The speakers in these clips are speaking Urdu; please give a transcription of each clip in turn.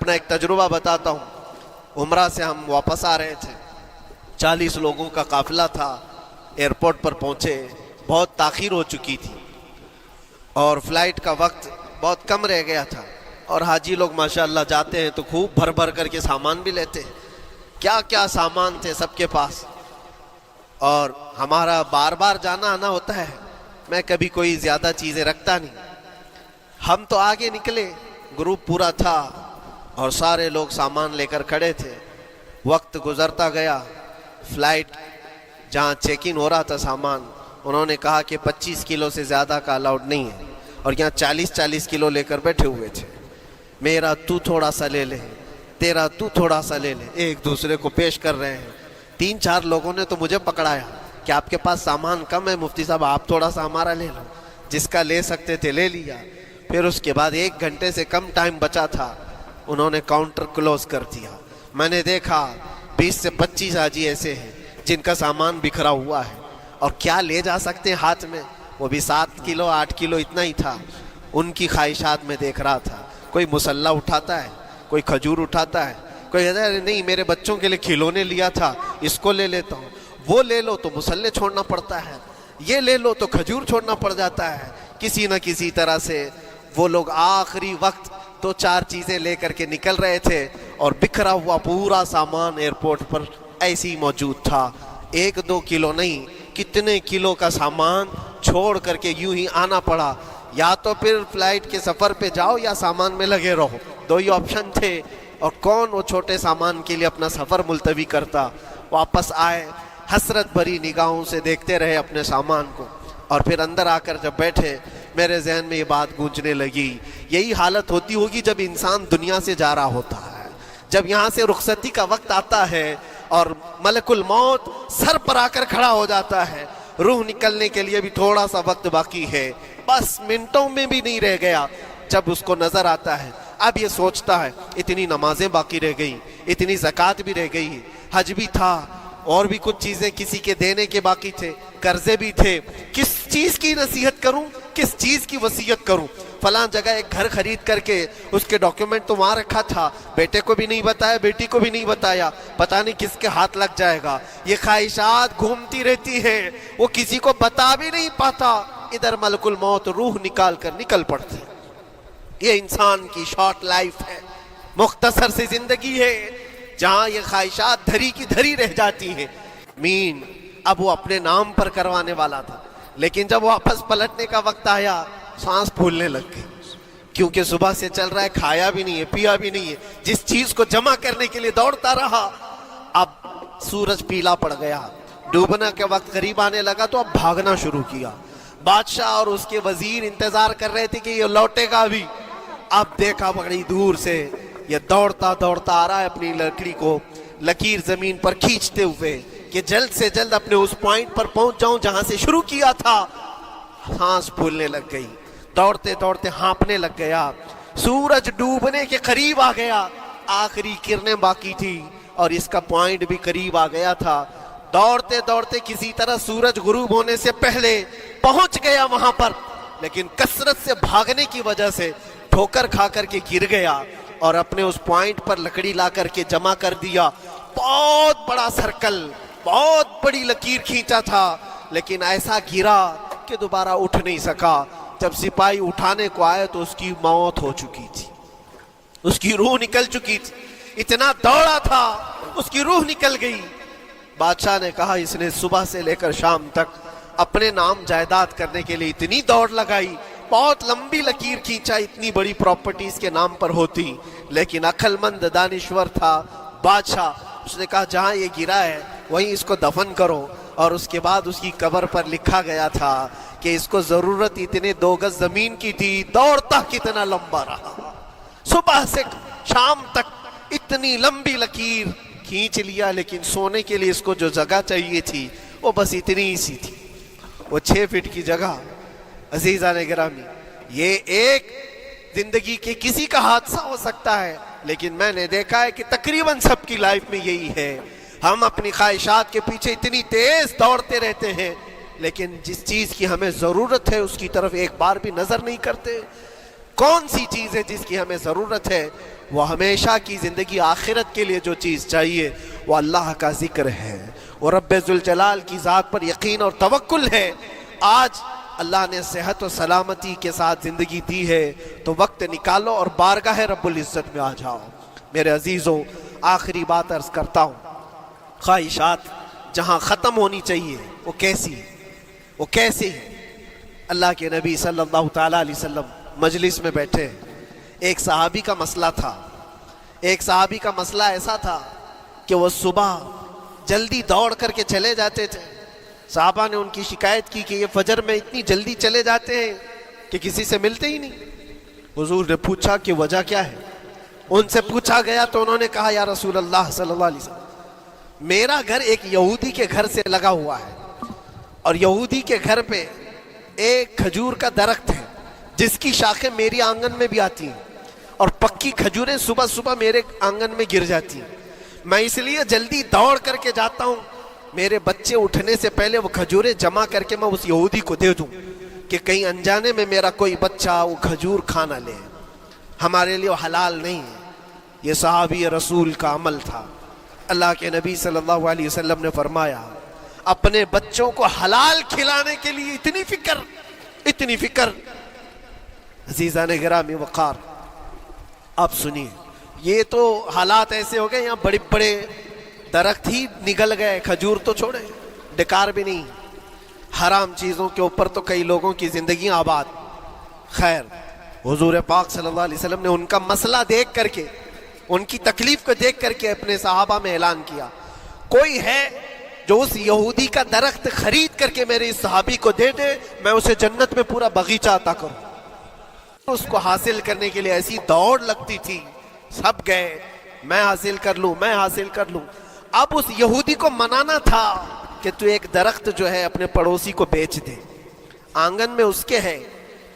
اپنا ایک تجربہ بتاتا ہوں۔ عمرہ سے ہم واپس آ رہے تھے، 40 لوگوں کا قافلہ تھا، ایئرپورٹ پر پہنچے، بہت تاخیر ہو چکی تھی اور فلائٹ کا وقت بہت کم رہ گیا تھا، اور حاجی لوگ ماشاءاللہ جاتے ہیں تو خوب بھر بھر کر کے سامان بھی لیتے ہیں، کیا کیا سامان تھے سب کے پاس، اور ہمارا بار بار جانا آنا ہوتا ہے، میں کبھی کوئی زیادہ چیزیں رکھتا نہیں۔ ہم تو آگے نکلے، گروپ پورا تھا اور سارے لوگ سامان لے کر کھڑے تھے، وقت گزرتا گیا، فلائٹ جہاں چیک ان ہو رہا تھا سامان، انہوں نے کہا کہ 25 کلو سے زیادہ کا الاؤڈ نہیں ہے، اور یہاں 40 کلو لے کر بیٹھے ہوئے تھے، میرا تو تھوڑا سا لے لے، تیرا تو تھوڑا سا لے لے، ایک دوسرے کو پیش کر رہے ہیں۔ 3-4 لوگوں نے تو مجھے پکڑایا کہ آپ کے پاس سامان کم ہے مفتی صاحب، آپ تھوڑا سا ہمارا لے لو، جس کا لے سکتے تھے لے لیا۔ پھر اس کے بعد 1 گھنٹے سے کم ٹائم بچا تھا، انہوں نے کاؤنٹر کلوز کر دیا۔ میں نے دیکھا 20 سے 25 حاجی ایسے ہیں جن کا سامان بکھرا ہوا ہے، اور کیا لے جا سکتے ہیں ہاتھ میں، وہ بھی 7 کلو 8 کلو اتنا ہی تھا۔ ان کی خواہشات میں دیکھ رہا تھا، کوئی مسلح اٹھاتا ہے، کوئی کھجور اٹھاتا ہے، کوئی کہتا ہے نہیں میرے بچوں کے لیے کھلونے لیا تھا اس کو لے لیتا ہوں، وہ لے لو تو مسلح چھوڑنا پڑتا ہے، یہ لے لو تو کھجور چھوڑنا پڑ جاتا ہے۔ کسی نہ کسی طرح سے وہ لوگ آخری وقت 2-4 چیزیں لے کر کے نکل رہے تھے، اور بکھرا ہوا پورا سامان ایئرپورٹ پر ایسے ہی موجود تھا۔ 1-2 کلو نہیں، کتنے کلو کا سامان چھوڑ کر کے یوں ہی آنا پڑا۔ یا تو پھر فلائٹ کے سفر پہ جاؤ یا سامان میں لگے رہو، 2 ہی آپشن تھے، اور کون وہ چھوٹے سامان کے لیے اپنا سفر ملتوی کرتا۔ واپس آئے، حسرت بھری نگاہوں سے دیکھتے رہے اپنے سامان کو، اور پھر اندر آ کر جب بیٹھے میرے ذہن میں یہ بات گونجنے لگی، یہی حالت ہوتی ہوگی جب انسان دنیا سے جا رہا ہوتا ہے، جب یہاں سے رخصتی کا وقت آتا ہے اور ملک الموت سر پر آ کر کھڑا ہو جاتا ہے، روح نکلنے کے لیے بھی تھوڑا سا وقت باقی ہے، بس منٹوں میں بھی نہیں رہ گیا، جب اس کو نظر آتا ہے اب یہ سوچتا ہے اتنی نمازیں باقی رہ گئی، اتنی زکوٰۃ بھی رہ گئی، حج بھی تھا، اور بھی کچھ چیزیں کسی کے دینے کے باقی تھے، قرضے بھی تھے، کس چیز کی نصیحت کروں، کس چیز کی وصیت کروں؟ فلاں جگہ ایک گھر خرید کر کے اس کے ڈاکیومنٹ تو وہاں رکھا تھا، بیٹے کو بھی نہیں بتایا، بیٹی کو بھی نہیں بتایا، پتہ نہیں کس کے ہاتھ لگ جائے گا۔ یہ خواہشات گھومتی رہتی ہیں، وہ کسی کو بتا بھی نہیں پاتا، ادھر ملک الموت روح نکال کر نکل پڑتے۔ یہ انسان کی شارٹ لائف ہے، مختصر سی زندگی ہے، جہاں یہ خواہشات دھری کی دھری رہ جاتی ہیں۔ مین اب وہ اپنے نام پر کروانے والا تھا، لیکن جب واپس پلٹنے کا وقت آیا سانس پھولنے لگ گئی، کیونکہ صبح سے چل رہا ہے، کھایا بھی نہیں ہے، پیا بھی نہیں ہے، جس چیز کو جمع کرنے کے لیے دوڑتا رہا، اب سورج پیلا پڑ گیا، ڈوبنا کے وقت قریب آنے لگا تو اب بھاگنا شروع کیا۔ بادشاہ اور اس کے وزیر انتظار کر رہے تھے کہ یہ لوٹے گا بھی، اب دیکھا بڑی دور سے یہ دوڑتا دوڑتا آ رہا ہے، اپنی لکڑی کو لکیر زمین پر کھینچتے ہوئے کہ جلد سے جلد اپنے اس پوائنٹ پر پہنچ جاؤں جہاں سے شروع کیا تھا۔ سانس پھولنے لگ گئی، دوڑتے دوڑتے ہانپنے لگ گیا، سورج ڈوبنے کے قریب آ گیا، آخری کرنیں باقی تھی اور اس کا پوائنٹ بھی قریب آ گیا تھا۔ دوڑتے دوڑتے کسی طرح سورج غروب ہونے سے پہلے پہنچ گیا وہاں پر، لیکن کثرت سے بھاگنے کی وجہ سے ٹھوکر کھا کر کے گر گیا، اور اپنے اس پوائنٹ پر لکڑی لا کر کے جمع کر دیا۔ بہت بڑا سرکل، بہت بڑی لکیر کھینچا تھا، لیکن ایسا گرا کہ دوبارہ اٹھ نہیں سکا۔ جب سپاہی اٹھانے کو آئے تو اس کی موت ہو چکی تھی، اس کی روح نکل چکی تھی، اتنا دوڑا تھا اس کی روح نکل گئی۔ بادشاہ نے کہا اس نے صبح سے لے کر شام تک اپنے نام جائیداد کرنے کے لیے اتنی دوڑ لگائی، بہت لمبی لکیر کھینچا، اتنی بڑی پراپرٹیز کے نام پر ہوتی، لیکن عقل مند دانشور تھا بادشاہ، اس نے کہا جہاں یہ گرا ہے وہیں اس کو دفن کرو، اور اس کے بعد اس کی قبر پر لکھا گیا تھا کہ اس کو ضرورت اتنے 2 گز زمین کی تھی، دوڑتا کتنا لمبا رہا، صبح سے شام تک اتنی لمبی لکیر کھینچ لیا، لیکن سونے کے لیے اس کو جو جگہ چاہیے تھی وہ بس اتنی ہی سی تھی، وہ 6 فٹ کی جگہ۔ عزیزان گرامی، یہ ایک زندگی کے کسی کا حادثہ ہو سکتا ہے، لیکن میں نے دیکھا ہے کہ تقریباً سب کی لائف میں یہی ہے، ہم اپنی خواہشات کے پیچھے اتنی تیز دوڑتے رہتے ہیں، لیکن جس چیز کی ہمیں ضرورت ہے اس کی طرف ایک بار بھی نظر نہیں کرتے۔ کون سی چیز ہے جس کی ہمیں ضرورت ہے وہ ہمیشہ کی زندگی آخرت کے لیے جو چیز چاہیے وہ اللہ کا ذکر ہے، وہ رب ذوالجلال کی ذات پر یقین اور توکل ہے۔ آج اللہ نے صحت و سلامتی کے ساتھ زندگی دی ہے تو وقت نکالو اور بارگاہ رب العزت میں آ جاؤ۔ میرے عزیزوں، آخری بات عرض کرتا ہوں، خواہشات جہاں ختم ہونی چاہیے وہ کیسی ہے؟ اللہ کے نبی صلی اللہ تعالیٰ علیہ وسلم مجلس میں بیٹھے، ایک صحابی کا مسئلہ ایسا تھا کہ وہ صبح جلدی دوڑ کر کے چلے جاتے تھے۔ صحابہ نے ان کی شکایت کی کہ یہ فجر میں اتنی جلدی چلے جاتے ہیں کہ کسی سے ملتے ہی نہیں۔ حضور نے پوچھا کہ وجہ کیا ہے؟ ان سے پوچھا گیا تو انہوں نے کہا یا رسول اللہ صلی اللہ علیہ وسلم، میرا گھر ایک یہودی کے گھر سے لگا ہوا ہے، اور یہودی کے گھر پہ ایک کھجور کا درخت ہے جس کی شاخیں میری آنگن میں بھی آتی ہیں، اور پکی کھجوریں صبح صبح میرے آنگن میں گر جاتی ہیں۔ میں اس لیے جلدی دوڑ کر کے جاتا ہوں، میرے بچے اٹھنے سے پہلے وہ کھجوریں جمع کر کے میں اس یہودی کو دے دوں کہ کہیں انجانے میں میرا کوئی بچہ وہ کھجور کھا نہ لے، ہمارے لیے وہ حلال نہیں ہے۔ یہ صحابی رسول کا عمل تھا۔ اللہ کے نبی صلی اللہ علیہ وسلم نے فرمایا، اپنے بچوں کو حلال کھلانے کے لیے اتنی فکر۔ عزیزان گرامی وقار، آپ سنیے، یہ تو حالات ایسے ہو گئے، یہاں بڑے بڑے درخت ہی نگل گئے، کھجور تو چھوڑے، ڈکار بھی نہیں، حرام چیزوں کے اوپر تو کئی لوگوں کی زندگیاں آباد۔ خیر، حضور پاک صلی اللہ علیہ وسلم نے ان کا مسئلہ دیکھ کر کے، ان کی تکلیف کو دیکھ کر کے اپنے صحابہ میں اعلان کیا، کوئی ہے جو اس یہودی کا درخت خرید کر کے میرے اس صحابی کو دے دے، میں اسے جنت میں پورا باغیچہ عطا کروں۔ اس کو حاصل کرنے کے لیے ایسی دوڑ لگتی تھی، سب گئے، میں حاصل کر لوں۔ اب اس یہودی کو منانا تھا کہ تو ایک درخت جو ہے اپنے پڑوسی کو بیچ دے، آنگن میں اس کے ہے،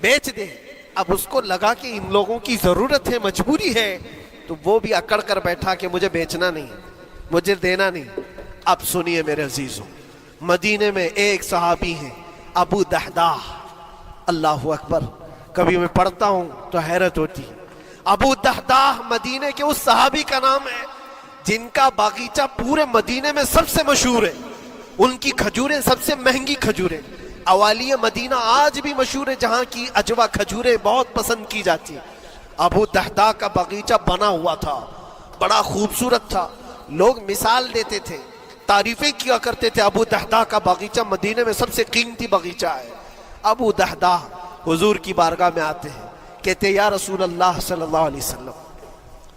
بیچ دے۔ اب اس کو لگا کہ ان لوگوں کی ضرورت ہے، مجبوری ہے، تو وہ بھی اکڑ کر بیٹھا کہ مجھے بیچنا نہیں، مجھے دینا نہیں۔ اب سنیے میرے عزیزوں، مدینے میں ایک صحابی ہیں ابو دحداح، اللہ اکبر، کبھی میں پڑھتا ہوں تو حیرت ہوتی ہے۔ ابو دحداح مدینے کے اس صحابی کا نام ہے جن کا باغیچہ پورے مدینے میں سب سے مشہور ہے، ان کی کھجوریں سب سے مہنگی کھجوریں، اوالی مدینہ آج بھی مشہور ہے، جہاں کی اجوا کھجوریں بہت پسند کی جاتی ہیں۔ ابو دحداح کا باغیچہ بنا ہوا تھا، بڑا خوبصورت تھا، لوگ مثال دیتے تھے، تعریفیں کیا کرتے تھے، ابو دحداح کا باغیچہ مدینے میں سب سے قیمتی باغیچہ ہے۔ ابو دحداح حضور کی بارگاہ میں آتے ہیں، کہتے یا رسول اللہ صلی اللہ علیہ وسلم،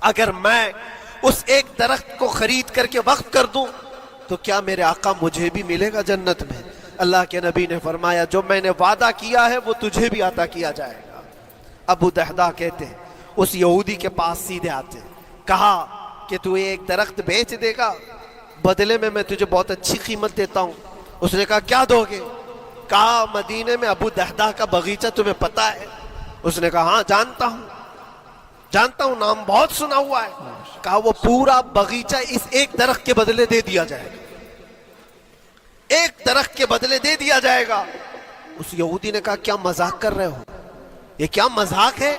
اگر میں اس ایک درخت کو خرید کر کے وقف کر دوں تو کیا میرے آقا مجھے بھی ملے گا جنت میں؟ اللہ کے نبی نے فرمایا، جو میں نے وعدہ کیا ہے وہ تجھے بھی عطا کیا جائے گا۔ ابو دحداح کہتے ہیں، اس یہودی کے پاس سیدھے آتے، کہا کہ تو ایک درخت بیچ دے گا، بدلے میں تجھے بہت اچھی قیمت دیتا ہوں۔ اس نے کہا کیا دو گے؟ کہا مدینے میں ابو دحداح کا باغیچہ تمہیں پتہ ہے؟ اس نے کہا ہاں جانتا ہوں، نام بہت سنا ہوا ہے۔ کہا وہ پورا باغیچہ اس ایک درخت کے بدلے دے دیا جائے گا، ایک درخت کے بدلے دے دیا جائے گا۔ اس یہودی نے کہا کیا مذاق کر رہے ہو؟ یہ کیا مذاق ہے؟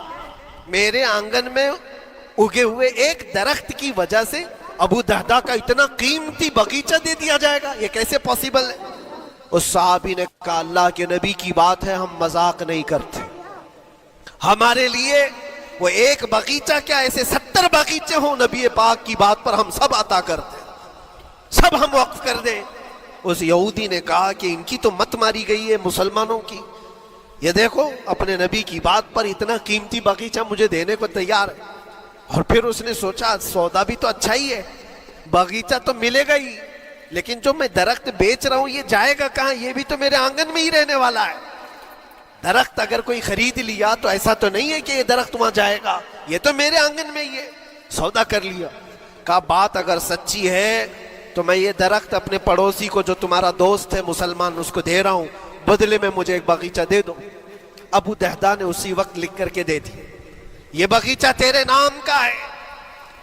میرے آنگن میں اگے ہوئے ایک درخت کی وجہ سے ابو دحداح کا اتنا قیمتی باغیچہ دے دیا جائے گا، یہ کیسے پاسبل ہے؟ اس صحابی نے کہا اللہ کے نبی کی بات ہے، ہم مذاق نہیں کرتے، ہمارے لیے وہ ایک باغیچہ کیا ایسے 70 باغیچے ہوں، نبی پاک کی بات پر ہم سب عطا کر دیں، سب ہم وقف کر دیں۔ اس یہودی نے کہا کہ ان کی تو مت ماری گئی ہے مسلمانوں کی، یہ دیکھو اپنے نبی کی بات پر اتنا قیمتی باغیچہ مجھے دینے کو تیار ہے۔ اور پھر اس نے سوچا سودا بھی تو اچھا ہی ہے، باغیچہ تو ملے گا ہی، لیکن جو میں درخت بیچ رہا ہوں یہ جائے گا کہاں؟ یہ بھی تو میرے آنگن میں ہی رہنے والا ہے۔ درخت اگر کوئی خرید لیا تو ایسا تو نہیں ہے کہ یہ درخت وہاں جائے گا، یہ تو میرے آنگن میں ہی ہے۔ سودا کر لیا، کہا بات اگر سچی ہے تو میں یہ درخت اپنے پڑوسی کو جو تمہارا دوست ہے مسلمان اس کو دے رہا ہوں، بدلے میں مجھے ایک باغیچہ دے دو۔ ابو دحداح نے اسی وقت لکھ کر کے دے دی، یہ باغیچہ تیرے نام کا ہے۔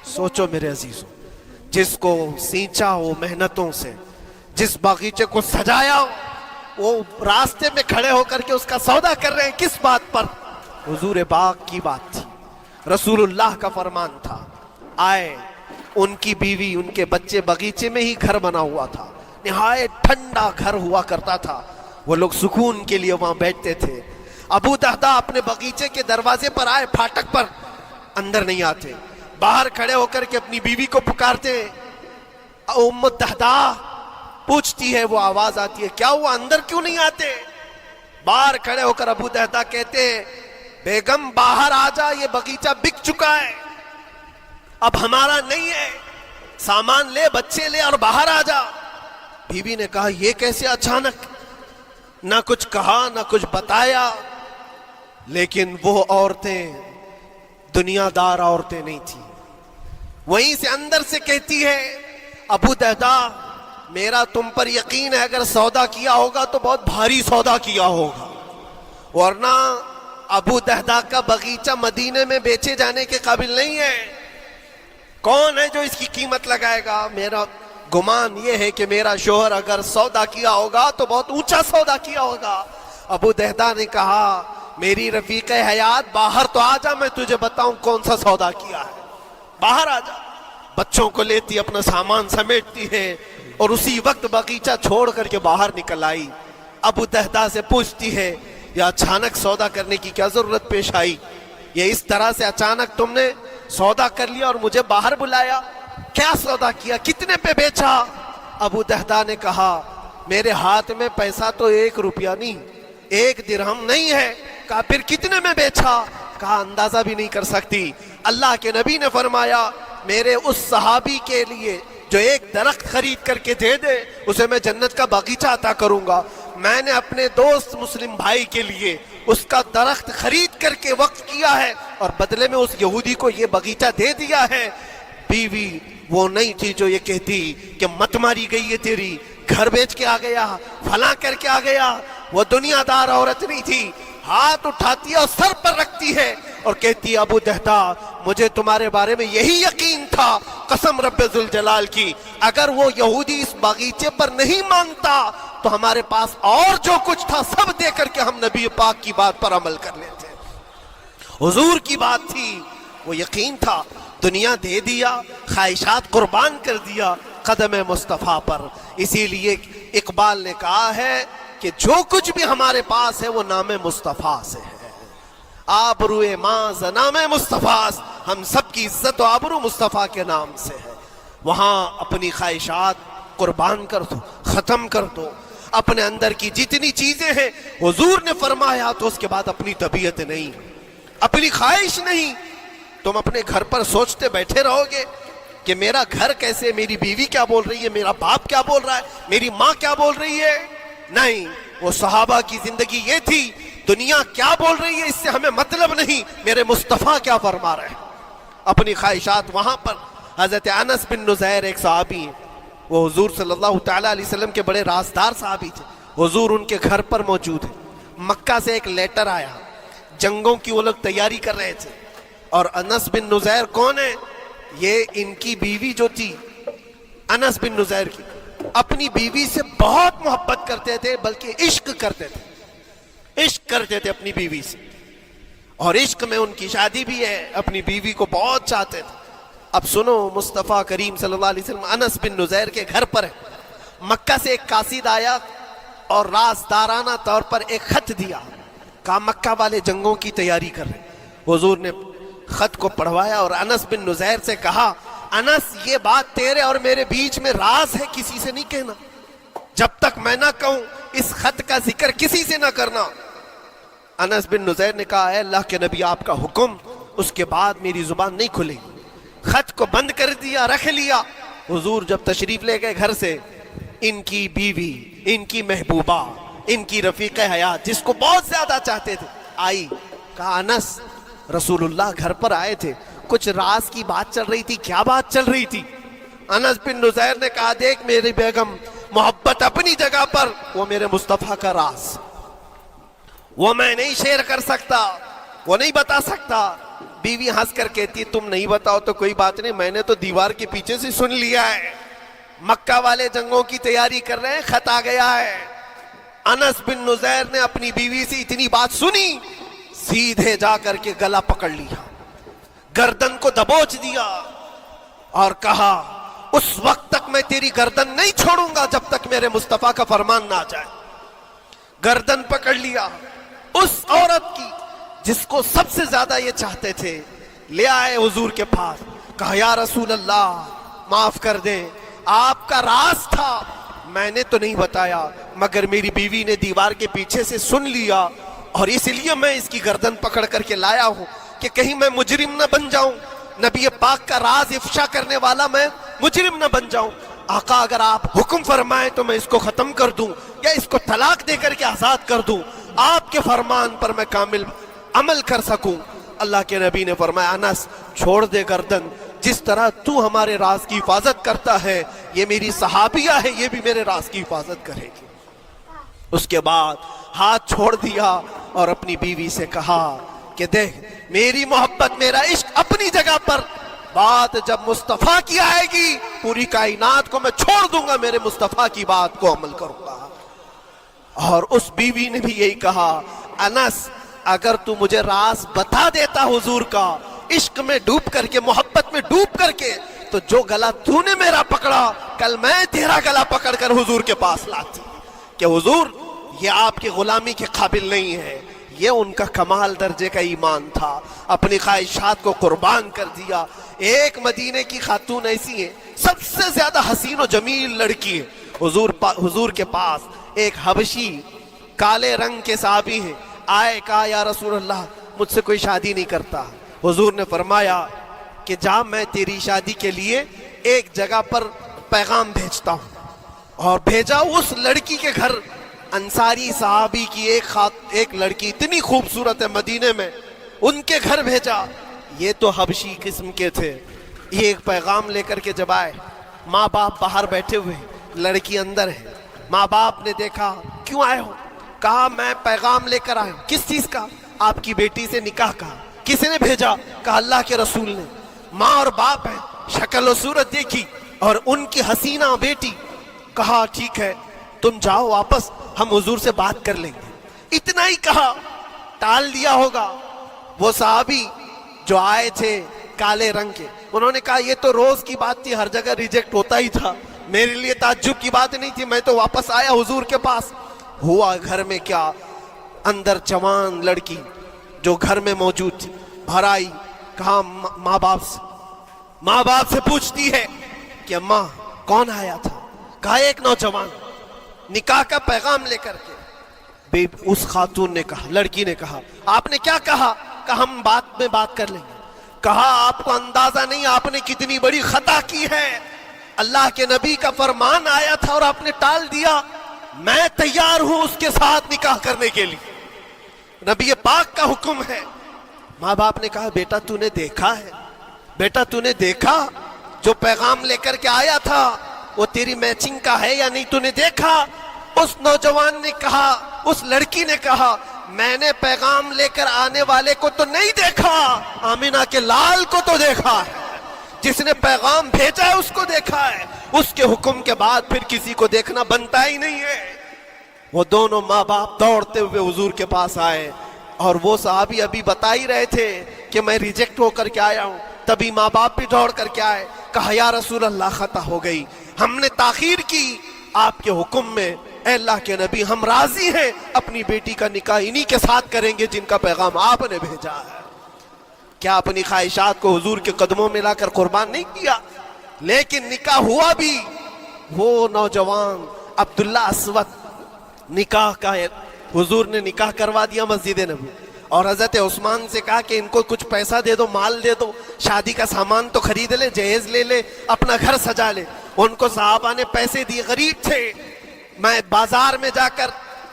سوچو میرے عزیزوں، جس کو سینچا ہو محنتوں سے، جس باغیچے کو سجایا ہو، وہ راستے میں کھڑے ہو کر کے اس کا سودا کر رہے ہیں، کس بات پر؟ حضور پاک کی بات تھی، رسول اللہ کا فرمان تھا. آئے, ان کی بیوی ان کے بچے بغیچے میں ہی گھر بنا ہوا تھا, نہایت ٹھنڈا گھر ہوا کرتا تھا, وہ لوگ سکون کے لیے وہاں بیٹھتے تھے. ابو دہدا اپنے بغیچے کے دروازے پر آئے, پھاٹک پر, اندر نہیں آتے, باہر کھڑے ہو کر کے اپنی بیوی کو پکارتے. ام دہدا پوچھتی ہے, وہ آواز آتی ہے, کیا ہوا, اندر کیوں نہیں آتے؟ باہر کھڑے ہو کر ابو دہدا کہتے, بیگم باہر آ جا, یہ بغیچہ بک چکا ہے, اب ہمارا نہیں ہے, سامان لے, بچے لے اور باہر آ جا. بیوی نے کہا, یہ کیسے اچانک؟ نہ کچھ کہا نہ کچھ بتایا. لیکن وہ عورتیں دنیا دار عورتیں نہیں تھیں. وہیں سے اندر سے کہتی ہے, ابو دہدا میرا تم پر یقین ہے, اگر سودا کیا ہوگا تو بہت بھاری سودا کیا ہوگا, ورنہ ابو دہدا کا بغیچہ مدینے میں بیچے جانے کے قابل نہیں ہے. کون ہے جو اس کی قیمت لگائے گا؟ میرا گمان یہ ہے کہ میرا شوہر اگر سودا کیا ہوگا تو بہت اونچا سودا کیا ہوگا. ابو دہدا نے کہا, میری رفیق حیات باہر تو آ جا, میں تجھے بتاؤں کون سا سودا کیا ہے, باہر آ جا. بچوں کو لیتی, اپنا سامان سمیٹتی ہے اور اسی وقت بغیچہ چھوڑ کر کے باہر نکل آئی. ابو دہدا سے پوچھتی ہے, یہ اچانک سودا کرنے کی کیا ضرورت پیش آئی؟ یہ اس طرح سے اچانک تم نے سودا کر لیا اور مجھے باہر بلایا, کیا سودا کیا, کتنے پہ بیچا؟ ابو دہدا نے کہا, میرے ہاتھ میں پیسہ تو 1 روپیہ نہیں, 1 درہم نہیں ہے. کہا, پھر کتنے میں بیچا؟ کہا, اندازہ بھی نہیں کر سکتی. اللہ کے نبی نے فرمایا, میرے اس صحابی کے لیے جو ایک درخت خرید کر کے دے دے, اسے میں جنت کا باغیچہ عطا کروں گا. میں نے اپنے دوست مسلم بھائی کے لیے اس کا درخت خرید کر کے وقف کیا ہے اور بدلے میں اس یہودی کو یہ باغیچہ دے دیا ہے. بیوی وہ نہیں تھی جو یہ کہتی کہ مت ماری گئی ہے تیری, گھر بیچ کے آ گیا, فلاں کر کے آ گیا. وہ دنیا دار عورت نہیں تھی, ہاتھ اٹھاتی ہے اور سر پر رکھتی ہے اور کہتی ہے, ابو دہدا مجھے تمہارے بارے میں یہی یقین تھا, قسم رب ذوالجلال کی, اگر وہ یہودی اس باغیچے پر نہیں مانتا تو ہمارے پاس اور جو کچھ تھا سب دے کر کے ہم نبی پاک کی بات پر عمل کر لیتے. حضور کی بات تھی, وہ یقین تھا, دنیا دے دیا, خواہشات قربان کر دیا قدم مصطفیٰ پر. اسی لیے اقبال نے کہا ہے کہ جو کچھ بھی ہمارے پاس ہے وہ نام مصطفیٰ سے ہے. آبرو ماز نام مصطفیٰ, ہم سب کی عزت و آبرو مصطفیٰ کے نام سے ہے. وہاں اپنی خواہشات قربان کر دو, ختم کر دو. اپنے اندر کی جتنی چیزیں ہیں حضور نے فرمایا, تو اس کے بعد اپنی طبیعت نہیں, اپنی خواہش نہیں. تم اپنے گھر پر سوچتے بیٹھے رہو گے کہ میرا گھر کیسے, میری بیوی کیا بول رہی ہے, میرا باپ کیا بول رہا ہے, میری ماں کیا بول رہی ہے. نہیں, وہ صحابہ کی زندگی یہ تھی, دنیا کیا بول رہی ہے اس سے ہمیں مطلب نہیں, میرے مصطفیٰ کیا فرما رہے ہیں. اپنی خواہشات وہاں پر. حضرت انس بن نزیر ایک صحابی ہیں, وہ حضور صلی اللہ تعالیٰ علیہ وسلم کے بڑے رازدار صحابی تھے. حضور ان کے گھر پر موجود ہیں. مکہ سے ایک لیٹر آیا, جنگوں کی وہ لوگ تیاری کر رہے تھے, اور انس بن نزیر کون ہے؟ یہ ان کی بیوی جو تھی انس بن نزیر کی, اپنی بیوی سے بہت محبت کرتے تھے, بلکہ عشق کرتے تھے, عشق کرتے تھے اپنی بیوی سے, اور عشق میں ان کی شادی بھی ہے, اپنی بیوی کو بہت چاہتے تھے. اب سنو, مصطفیٰ کریم صلی اللہ علیہ وسلم انس بن نزیر کے گھر پر ہے. مکہ سے ایک قاصد آیا اور رازدارانہ طور پر ایک خط دیا, کہا مکہ والے جنگوں کی تیاری کر رہے. حضور نے خط کو پڑھوایا اور انس بن نزیر سے کہا, انس یہ بات تیرے اور میرے بیچ میں راز ہے, کسی سے نہیں کہنا, جب تک میں نہ کہوں اس خط کا ذکر کسی سے نہ کرنا. انس بن نزیر نے کہا, اے اللہ کے نبی آپ کا حکم, اس کے بعد میری زبان نہیں کھلے. خط کو بند کر دیا, رکھ لیا. حضور جب تشریف لے گئے گھر سے, ان کی بیوی, ان کی محبوبہ, ان کی رفیق حیات جس کو بہت زیادہ چاہتے تھے, آئی. کہا, انس رسول اللہ گھر پر آئے تھے, کچھ راز کی بات چل رہی تھی, کیا بات چل رہی تھی؟ انس بن نزیر نے کہا, دیکھ میری بیگم, محبت اپنی جگہ پر, وہ میرے مصطفیٰ کا راز, وہ میں نہیں شیئر کر سکتا, وہ نہیں بتا سکتا. بیوی ہنس کر کہتی, تم نہیں بتاؤ تو کوئی بات نہیں, میں نے تو دیوار کے پیچھے سے سن لیا ہے, مکہ والے جنگوں کی تیاری کر رہے ہیں, خط آ گیا ہے. انس بن نزیر نے اپنی بیوی سے اتنی بات سنی, سیدھے جا کر کے گلا پکڑ لیا, گردن کو دبوچ دیا اور کہا اس وقت تک میں تیری گردن نہیں چھوڑوں گا جب تک میرے مصطفیٰ کا فرمان نہ آ جائے. گردن پکڑ لیا اس عورت کی جس کو سب سے زیادہ یہ چاہتے تھے، لے آئے حضور کے پاس. کہا یا رسول اللہ معاف کر دیں، آپ کا راز تھا، میں نے تو نہیں بتایا، مگر میری بیوی نے دیوار کے پیچھے سے سن لیا اور اس لیے میں اس کی گردن پکڑ کر کے لایا ہوں کہ کہیں میں مجرم نہ بن جاؤں، نبی پاک کا راز افشا کرنے والا میں مجرم نہ بن جاؤں. آقا اگر آپ حکم فرمائیں تو میں اس کو ختم کر دوں یا اس کو طلاق دے کر کے آزاد کر دوں، آپ کے فرمان پر میں کامل عمل کر سکوں. اللہ کے نبی نے فرمایا انس چھوڑ دے گردن، جس طرح تو ہمارے راز کی حفاظت کرتا ہے یہ میری صحابیہ ہے، یہ بھی میرے راز کی حفاظت کرے گی. اس کے بعد ہاتھ چھوڑ دیا اور اپنی بیوی سے کہا کہ دیکھ میری محبت میرا عشق اپنی جگہ پر، بات جب مصطفیٰ کی آئے گی پوری کائنات کو میں چھوڑ دوں گا، میرے مصطفیٰ کی بات کو عمل کروں گا. اور اس بیوی نے بھی یہی کہا انس اگر تو مجھے راز بتا دیتا حضور کا، عشق میں ڈوب کر کے، محبت میں ڈوب کر کے، تو جو گلا تو نے میرا پکڑا کل میں تیرا گلا پکڑ کر حضور کے پاس لاتی کہ حضور یہ آپ کی غلامی کے قابل نہیں ہے. یہ ان کا کمال درجے کا ایمان تھا، اپنی خواہشات کو قربان کر دیا. ایک مدینے کی خاتون ایسی ہے سب سے زیادہ حسین و جمیل لڑکی ہے، حضور کے پاس ایک حبشی کالے رنگ کے صحابی ہیں، آئے کہا یا رسول اللہ مجھ سے کوئی شادی نہیں کرتا. حضور نے فرمایا کہ جا میں تیری شادی کے لیے ایک جگہ پر پیغام بھیجتا ہوں. اور بھیجا اس لڑکی کے گھر، انصاری صحابی کی ایک لڑکی اتنی خوبصورت ہے مدینے میں، ان کے گھر بھیجا. یہ تو حبشی قسم کے تھے. یہ ایک پیغام لے کر کے جب آئے، ماں باپ باہر بیٹھے ہوئے، لڑکی اندر ہے. ماں باپ نے دیکھا کیوں آئے ہو؟ کہا میں پیغام لے کر آیا ہوں. کس چیز کا؟ آپ کی بیٹی سے نکاح کا. کس نے بھیجا؟ کہا اللہ کے رسول نے. ماں اور باپ ہیں، شکل و صورت دیکھی اور ان کی حسینہ بیٹی. کہا ٹھیک ہے تم جاؤ واپس، ہم حضور سے بات کر لیں گے. اتنا ہی کہا، ٹال دیا ہوگا. وہ صحابی جو آئے تھے کالے رنگ کے، انہوں نے کہا یہ تو روز کی بات تھی، ہر جگہ ریجیکٹ ہوتا ہی تھا، میرے لیے تعجب کی بات نہیں تھی، میں تو واپس آیا حضور کے پاس. ہوا گھر میں کیا، اندر جوان لڑکی جو گھر میں موجود تھی بھر آئی. کہا ماں باپ سے پوچھتی ہے کہ اماں کون آیا تھا؟ کہا ایک نوجوان نکاح کا پیغام لے کر کے. اس خاتون نے کہا، لڑکی نے کہا آپ نے کیا کہا؟ کہا ہم بات میں بات کر لیں گے. کہا آپ کو اندازہ نہیں آپ نے کتنی بڑی خطا کی ہے، اللہ کے نبی کا فرمان آیا تھا اور آپ نے ٹال دیا. میں تیار ہوں اس کے ساتھ نکاح کرنے کے لیے، نبی پاک کا حکم ہے. ماں باپ نے کہا بیٹا تو نے دیکھا ہے، بیٹا تو نے دیکھا جو پیغام لے کر کے آیا تھا وہ تیری میچنگ کا ہے یا نہیں؟ تو نے دیکھا؟ اس نوجوان نے کہا، اس لڑکی نے کہا میں نے پیغام لے کر آنے والے کو تو نہیں دیکھا، آمینہ کے لال کو تو دیکھا ہے، جس نے پیغام بھیجا ہے اس کو دیکھا ہے. اس کے حکم کے بعد پھر کسی کو دیکھنا بنتا ہی نہیں ہے. وہ دونوں ماں باپ دوڑتے ہوئے حضور کے پاس آئے اور وہ صحابی ابھی بتا ہی رہے تھے کہ میں ریجیکٹ ہو کر کے آیا ہوں. تبھی ماں باپ بھی دوڑ کر کے آئے. کہا یا رسول اللہ خطا ہو گئی، ہم نے تاخیر کی آپ کے حکم میں. اے اللہ کے نبی ہم راضی ہیں، اپنی بیٹی کا نکاح انہی کے ساتھ کریں گے جن کا پیغام آپ نے بھیجا ہے. کیا اپنی خواہشات کو حضور کے قدموں میں لا کر قربان نہیں کیا؟ لیکن نکاح ہوا بھی. وہ نوجوان عبداللہ اسود نکاح کا ہے، حضور نے نکاح کروا دیا مسجد نبوی اور حضرت عثمان سے کہا کہ ان کو کچھ پیسہ دے دو، مال دے دو، شادی کا سامان تو خرید لے، جہیز لے لے، اپنا گھر سجا لے. ان کو صحابہ نے پیسے دیے، غریب تھے، میں بازار میں جا کر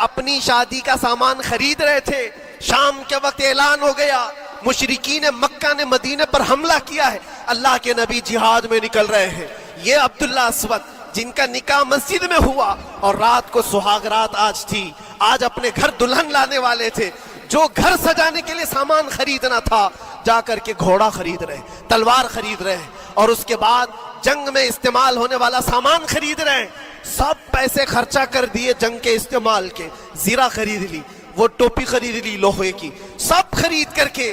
اپنی شادی کا سامان خرید رہے تھے. شام کے وقت اعلان ہو گیا مشرکین مکہ نے مدینے پر حملہ کیا ہے، اللہ کے نبی جہاد میں نکل رہے ہیں. یہ عبداللہ اسود جن کا نکاح مسجد میں ہوا اور رات کو سہاگ رات آج تھی، آج اپنے گھر دلہن لانے والے تھے، جو گھر سجانے کے لیے سامان خریدنا تھا جا کر کے گھوڑا خرید رہے، تلوار خرید رہے اور اس کے بعد جنگ میں استعمال ہونے والا سامان خرید رہے. سب پیسے خرچہ کر دیے جنگ کے استعمال کے. زیرہ خرید لی، وہ ٹوپی خرید لی لوہے کی، سب خرید کر کے